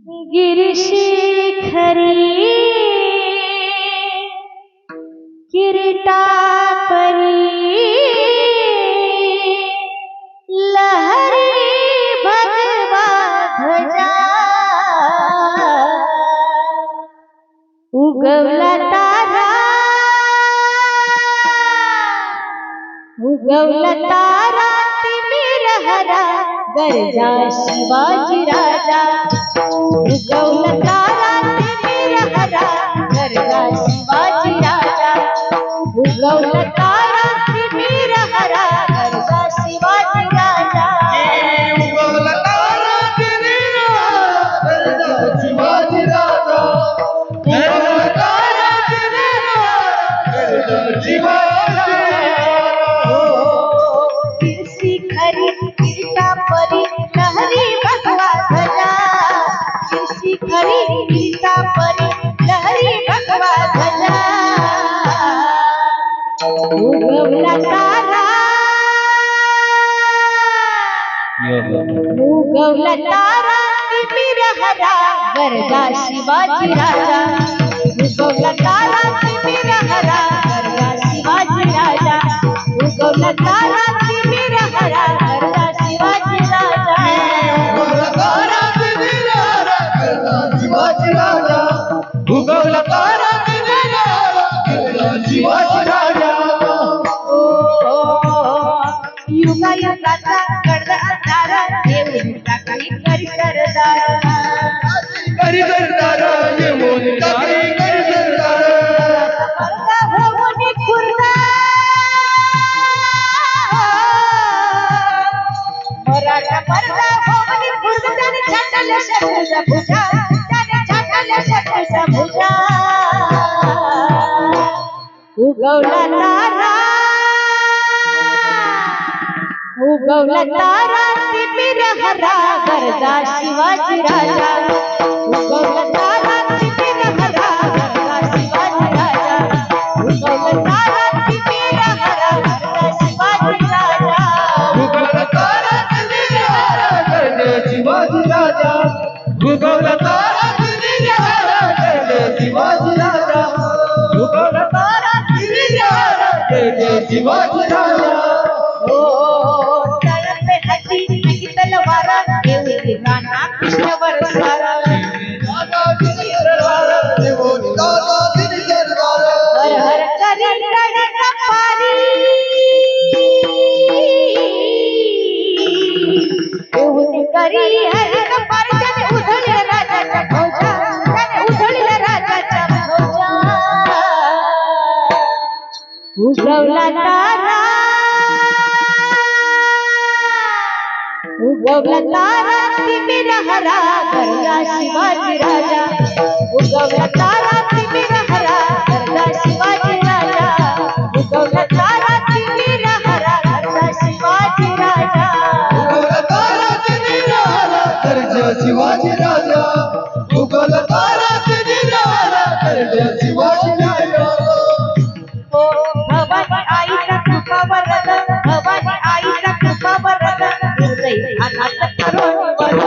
गिरिशिखरी किरीटापरी लहरी भगवा ध्वजा उगवला तारा तिमिर हरा गरजा शिवाजी राजा उगवला तारा तिमिर हरा गरजा शिवाजी राजा उगवला तारा तिमिर हरा गरजा शिवाजी राजा उगवला तारा तिमिर गरजा शिवाजी राजा उगवला तारा तिमिर गरजा शिवाजी शिखरी किरीटापरी लहरी भगवा ध्वजा शिखरी किरीटापरी लहरी भगवा ध्वजा उगवला तारा तिमिर हरा गरजा शिवाजी राजा उगवला तारा तिमिर हरा गरजा शिवाजी राजा उगवला तारा तिमिर हरा गरजा शिवाजी राजा उगवला तारा तिमिर हरा गरजा शिवाजी राजा उगवला तारा तिमिर हरा गरजा शिवाजी राजा युगायुगाचा कडदा अंधारा देऊन टाकली करी सरदार करी सरदार येऊन टाकली करी सरदार पर्दा होऊन खुर्दा मराठा पर्दा होऊन खुर्दा त्याने छाटल्या शत्रूच्या भुजा त्याने छाटल्या शत्रूच्या भुजा उगवला तारा तिमिर हरा गरजा शिवाजी राजा उगवला तारा तिमिर हरा गरजा शिवाजी राजा उगवला तारा तिमिर हरा गरजा शिवाजी राजा उगवला तारा तिमिर हरा गरजा शिवाजी राजा उगवला तारा तिमिर हरा गरजा शिवाजी राजा उगवला तारा तिमिर हरा गरजा शिवाजी राजा तलवारा देवी नाना कृष्ण बरसारा हर हर करी रणका पारी देऊन करी हर कपार त्याने उधळल्या राजाच्या फौजा त्याने उधळल्या राजाच्या फौजा उगवला तारा तिमिर हरा गरजा शिवाजी राजा उगवला तारा तिमिर हरा गरजा शिवाजी राजा उगवला तारा तिमिर हरा गरजा शिवाजी राजा उगवला तारा तिमिर हरा गरजा शिवाजी राजा उगवला तारा तिमिर हरा गरजा शिवाजी राजा भवानी आईचा कृपा वरद भवानी आईचा कृपा वरद अनाथ करून वद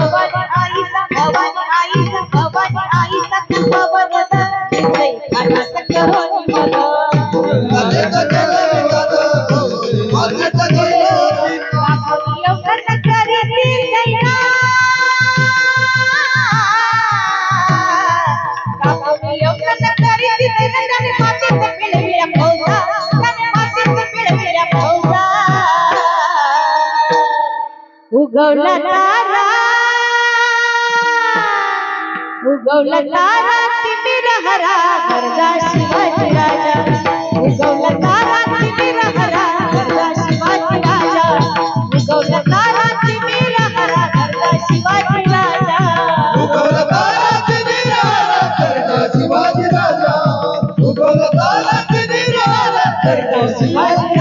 भवानी आईचा कृपा वरद अनाथ करून वद लवकर करी दैना लवकर करी दैना मातीत पिळविल्या फौजा उगवला तारा तिमिर हरा गरजा शिवाजी राजा उगवला तारा तिमिर हरा गरजा शिवाजी राजा उगवला तारा तिमिर हरा गरजा शिवाजी राजा उगवला तारा तिमिर हरा गरजा शिवाजी राजा उगवला तारा तिमिर हरा गरजा शिवाजी